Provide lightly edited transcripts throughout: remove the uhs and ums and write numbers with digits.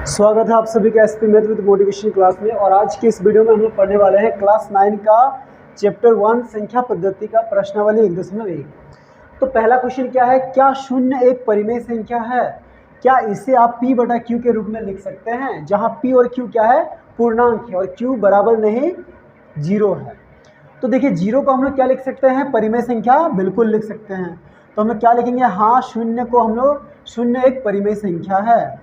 स्वागत है आप सभी का SP math with motivation class में। और आज की इस वीडियो में हम लोग पढ़ने वाले हैं क्लास 9 का चैप्टर 1 संख्या पद्धति का प्रश्नावली 1.1। तो पहला क्वेश्चन क्या है, क्या शून्य एक परिमेय संख्या है? क्या इसे आप p बटा q के रूप में लिख सकते हैं, जहां p और q क्या है, पूर्णांक है और q बराबर नहीं 0 है। तो देखिए 0 को हम लोग क्या लिख सकते हैं, परिमेय संख्या बिल्कुल लिख सकते हैं। तो हम लोग क्या लिखेंगे, हाँ शून्य को हम लोग शून्य एक परिमेय संख्या है।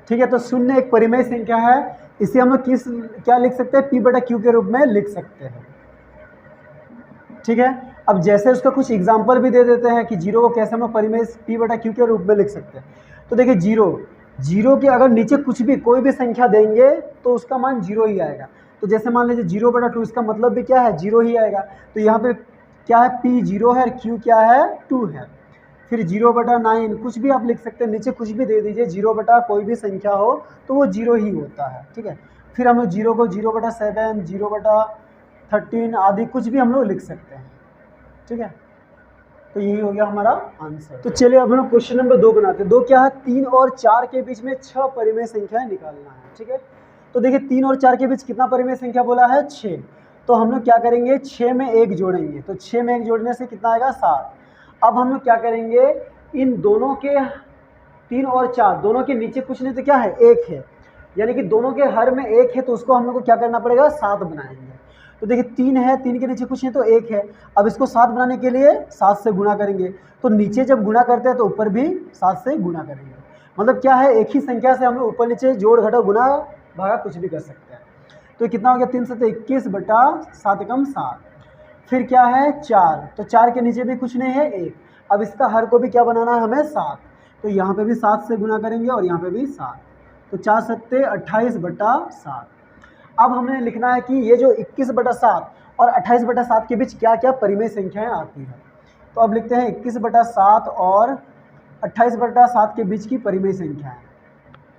ठीक है, तो शून्य एक परिमेय संख्या है, इसे हम लोग क्या लिख सकते हैं, p बटा q के रूप में लिख सकते हैं। ठीक है, अब जैसे उसका कुछ एग्जांपल भी दे देते हैं कि 0 को कैसे हम लोग परिमेय p बटा q के रूप में लिख सकते हैं। तो देखिए 0 के अगर नीचे कुछ भी कोई भी संख्या देंगे तो उसका मान 0 ही आएगा। तो जैसे मान लीजिए 0 बटा 2, इसका मतलब भी क्या है, 0 ही आएगा। तो यहाँ पे क्या है, p 0 है, q क्या है, 2 है। फिर 0 बटा 9 कुछ भी आप लिख सकते हैं, नीचे कुछ भी दे दीजिए, 0 बटा कोई भी संख्या हो तो वो 0 ही होता है। ठीक है, फिर हम लोग 0 को 0 बटा 7, 0 बटा 13 आदि कुछ भी हम लोग लिख सकते हैं। ठीक है, तो यही हो गया हमारा आंसर। तो चलिए अब हम लोग क्वेश्चन नंबर 2 बनाते हैं। 2 क्या है, 3 और 4 के बीच में 6 परिमेय संख्याएं निकालना है। ठीक है, तो देखिए 3 और 4 के बीच कितना परिमेय संख्या बोला है, 6। तो हम लोग क्या करेंगे, 6 में 1 जोड़ेंगे, तो 6 में 1 जोड़ने से कितना आएगा, 7। अब हम लोग क्या करेंगे, इन दोनों के 3 और 4 दोनों के नीचे कुछ नहीं तो क्या है, 1 है, यानी कि दोनों के हर में 1 है, तो उसको हम लोग को क्या करना पड़ेगा, 7 बनाएंगे। तो देखिए 3 है, 3 के नीचे कुछ नहीं तो 1 है। अब इसको 7 बनाने के लिए 7 से गुणा करेंगे, तो नीचे जब गुणा करते हैं तो ऊपर भी 7 से गुणा करेंगे। मतलब क्या है, एक ही संख्या से हम लोग ऊपर नीचे जोड़ घटा गुणा भागा कुछ भी कर सकते हैं। तो कितना हो गया, 3 7 21 बटा 7 एकम 7। फिर क्या है 4, तो 4 के नीचे भी कुछ नहीं है, 1। अब इसका हर को भी क्या बनाना है हमें, 7। तो यहाँ पे भी 7 से गुणा करेंगे और यहाँ पे भी 7। तो 4 7 28 बटा 7। अब हमें लिखना है कि ये जो 21 बटा 7 और 28 बटा 7 के बीच क्या क्या परिमेय संख्याएं आती हैं। तो अब लिखते हैं 21 बटा 7 और 28 बटा 7 के बीच की परिमेय संख्याएं।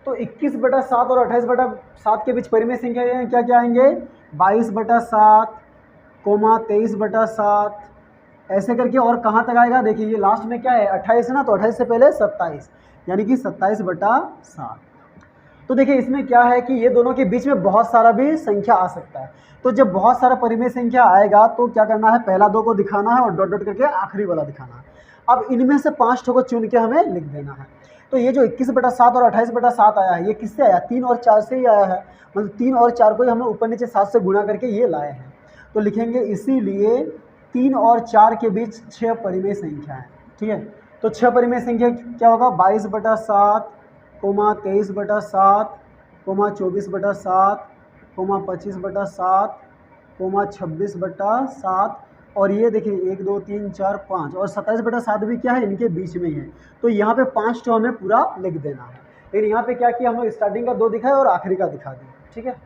तो 21 बटा 7 और 28 बटा 7 के बीच परिमेय संख्याएं क्या क्या आएंगे, 22 बटा 7, 23 बटा 7, ऐसे करके। और कहाँ तक आएगा, देखिए ये लास्ट में क्या है, 28 है ना, तो 28 से पहले 27, यानी कि 27 बटा 7। तो देखिए इसमें क्या है कि ये दोनों के बीच में बहुत सारा भी संख्या आ सकता है। तो जब बहुत सारा परिमेय संख्या आएगा तो क्या करना है, पहला 2 को दिखाना है और डॉट डॉट करके आखिरी वाला दिखाना है। अब इनमें से 5 ठो को चुन के हमें लिख देना है। तो ये जो 21 बटा 7 और 28 बटा 7 आया है, ये किससे आया, 3 और 4 से ही आया है। मतलब 3 और 4 को ही हम लोग ऊपर नीचे 7 से गुणा करके ये लाए हैं। तो लिखेंगे इसीलिए 3 और 4 के बीच 6 परिमेय संख्या है। ठीक है, तो 6 परिमेय संख्या क्या होगा, 22 बटा 7, 23 बटा 7, 24 बटा 7, 25 बटा 7, 26 बटा 7, और ये देखिए 1 2 3 4 5 और 27 बटा 7 भी क्या है, इनके बीच में ही है। तो यहाँ पे 5 तो हमें पूरा लिख देना है। लेकिन यहाँ पे क्या किया, हम लोग स्टार्टिंग का 2 दिखाया और आखिरी का दिखा दिया। ठीक है,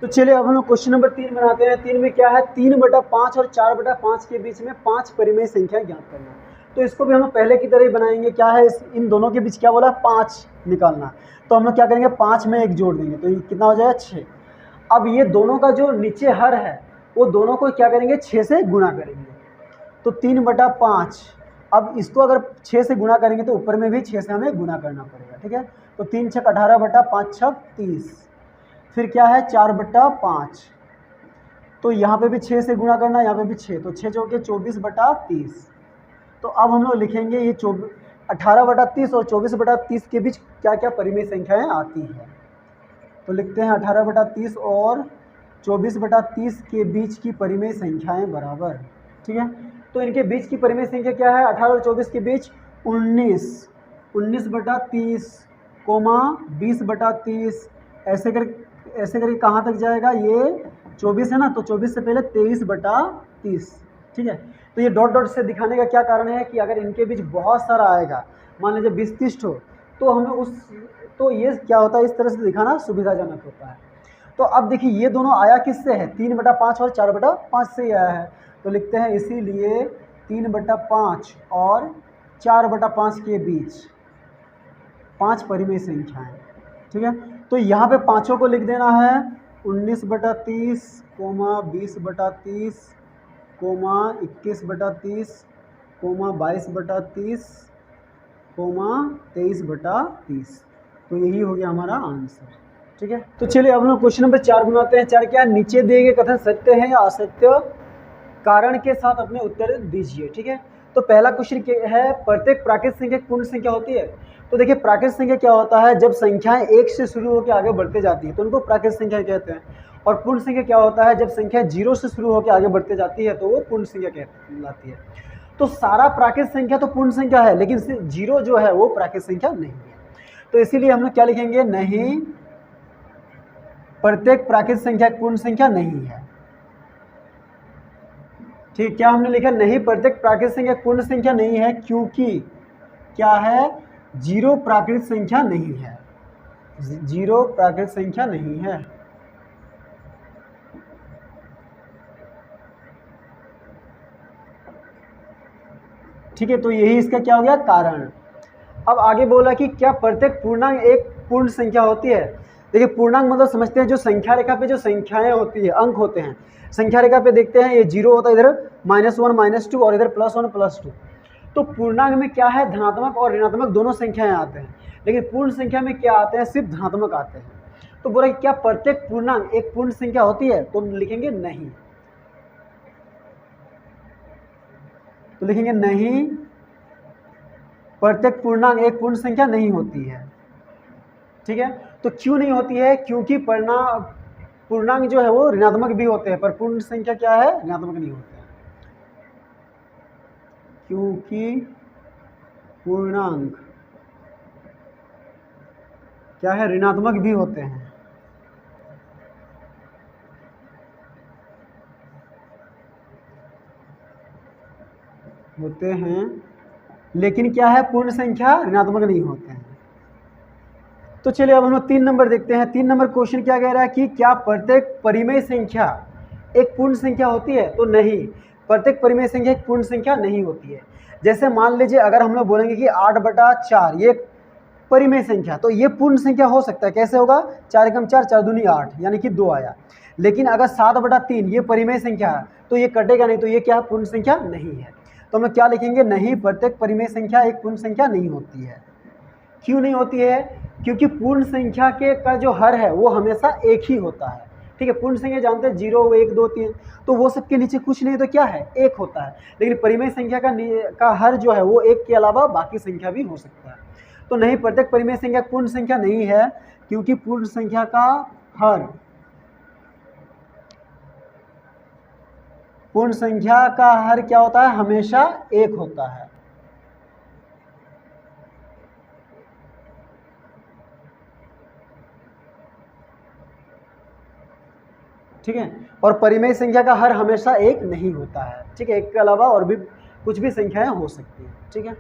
तो चलिए अब हम लोग क्वेश्चन नंबर 3 बनाते हैं। 3 में क्या है, 3 बटा 5 और 4 बटा 5 के बीच में 5 परिमेय संख्या ज्ञात करना है। तो इसको भी हम लोग पहले की तरह ही बनाएंगे। क्या है, इन दोनों के बीच क्या बोला, 5 निकालना। तो हम लोग क्या करेंगे, 5 में 1 जोड़ देंगे, तो ये कितना हो जाएगा, 6। अब ये दोनों का जो नीचे हर है वो दोनों को क्या करेंगे, 6 से गुणा करेंगे। तो 3 बटा 5, अब इसको अगर 6 से गुणा करेंगे तो ऊपर में भी 6 से हमें गुणा करना पड़ेगा। ठीक है, तो 3 छक 18 बटा 5 छक 30। फिर क्या है 4 बटा 5, तो यहाँ पे भी 6 से गुणा करना, यहाँ पे भी 6, तो 6 चौके 24 बटा 30। तो अब हम लोग लिखेंगे ये 18 बटा 30 और 24 बटा 30 के बीच क्या क्या परिमेय संख्याएं आती हैं। तो लिखते हैं 18 बटा 30 और 24 बटा 30 के बीच की परिमेय संख्याएं बराबर। ठीक है, तो इनके बीच की परिमेय संख्या क्या है, 18 और 24 के बीच 19 बटा 30, 20 बटा 30, ऐसे करके कहाँ तक जाएगा, ये 24 है ना, तो 24 से पहले 23 बटा 30। ठीक है, तो ये डॉट डॉट से दिखाने का क्या कारण है कि अगर इनके बीच बहुत सारा आएगा, मान लीजिए 20-30 ठो, तो हमें तो ये क्या होता है, इस तरह से दिखाना सुविधाजनक होता है। तो अब देखिए ये दोनों आया किससे है, 3 बटा 5 और 4 बटा 5 से ही आया है। तो लिखते हैं इसीलिए 3 बटा 5 और 4 बटा 5 के बीच 5 परिमेय संख्याएं। ठीक है, तो यहाँ पे पाँचों को लिख देना है, 19 बटा 30, 20 बटा 30, 21 बटा 30, 22 बटा 30, 23/30। तो यही हो गया हमारा आंसर। ठीक है, तो चलिए अब हम लोग क्वेश्चन नंबर 4 बनाते हैं। 4 क्या, नीचे दिए गए कथन सत्य है या असत्य, कारण के साथ अपने उत्तर दीजिए। ठीक है, तो पहला क्वेश्चन है, प्रत्येक प्राकृतिक संख्या पूर्ण संख्या होती है। तो देखिए प्राकृतिक संख्या क्या होता है, जब संख्याएं 1 से शुरू होकर आगे बढ़ते जाती है तो उनको प्राकृतिक संख्या कहते हैं। और पूर्ण संख्या क्या होता है, जब संख्या 0 से शुरू होकर आगे बढ़ते जाती है तो वो पूर्ण संख्या कहलाती है। तो सारा प्राकृतिक संख्या तो पूर्ण संख्या है, लेकिन सिर्फ 0 जो है वो प्राकृतिक संख्या नहीं है। तो इसीलिए हम लोग क्या लिखेंगे, नहीं, प्रत्येक प्राकृतिक संख्या पूर्ण संख्या नहीं है। ठीक, क्या हमने लिखा, नहीं प्रत्येक प्राकृतिक संख्या पूर्ण संख्या नहीं है, क्योंकि क्या है, 0 प्राकृतिक संख्या नहीं है। 0 प्राकृतिक संख्या नहीं है। ठीक है, तो यही इसका क्या हो गया, कारण। अब आगे बोला कि क्या प्रत्येक पूर्णांक एक पूर्ण संख्या होती है। देखिए पूर्णांक मतलब समझते हैं जो संख्या रेखा पे जो संख्याएं होती है, अंक होते हैं। संख्या रेखा पे देखते हैं ये 0 होता है, इधर -1 -2 और इधर +1 +2। तो पूर्णांक में क्या है, धनात्मक और ऋणात्मक दोनों संख्याएं आते हैं, लेकिन पूर्ण संख्या में क्या आते हैं, सिर्फ धनात्मक आते हैं। तो बोला कि क्या प्रत्येक पूर्णांक एक पूर्ण संख्या होती है, तो लिखेंगे नहीं। तो लिखेंगे नहीं, प्रत्येक पूर्णांक एक पूर्ण संख्या नहीं होती है। ठीक है, तो क्यों नहीं होती है, क्योंकि पूर्णांक जो है वो ऋणात्मक भी होते हैं, पर पूर्ण संख्या क्या है, ऋणात्मक नहीं होते हैं। क्योंकि पूर्णांक क्या है, ऋणात्मक भी होते हैं। लेकिन क्या है, पूर्ण संख्या ऋणात्मक नहीं होते हैं। तो चलिए अब हम लोग 3 नंबर देखते हैं। 3 नंबर क्वेश्चन क्या कह रहा है कि क्या प्रत्येक परिमेय संख्या एक पूर्ण संख्या होती है। तो नहीं, प्रत्येक परिमेय संख्या एक पूर्ण संख्या नहीं होती है। जैसे मान लीजिए अगर हम लोग बोलेंगे कि 8/4 ये परिमेय संख्या, तो ये पूर्ण संख्या हो सकता है। कैसे होगा, 4 एकम 4, 4 दूनी 8, यानी कि 2 आया। लेकिन अगर 7/3 ये परिमेय संख्या है तो ये कटेगा नहीं, तो ये क्या पूर्ण संख्या नहीं है। तो हम क्या लिखेंगे, नहीं, प्रत्येक परिमेय संख्या एक पूर्ण संख्या नहीं होती है। क्यों नहीं होती है, क्योंकि पूर्ण संख्या का जो हर है वो हमेशा एक ही होता है। ठीक है, पूर्ण संख्या जानते हैं 0 1 2 3, तो वो सबके नीचे कुछ नहीं तो क्या है, एक होता है। लेकिन परिमेय संख्या का हर जो है वो एक के अलावा बाकी संख्या भी हो सकता है। तो नहीं, प्रत्येक परिमेय संख्या पूर्ण संख्या नहीं है, क्योंकि पूर्ण संख्या का हर, पूर्ण संख्या का हर क्या होता है, हमेशा एक होता है। ठीक है, और परिमेय संख्या का हर हमेशा एक नहीं होता है। ठीक है, एक के अलावा और भी कुछ भी संख्याएं हो सकती हैं। ठीक है।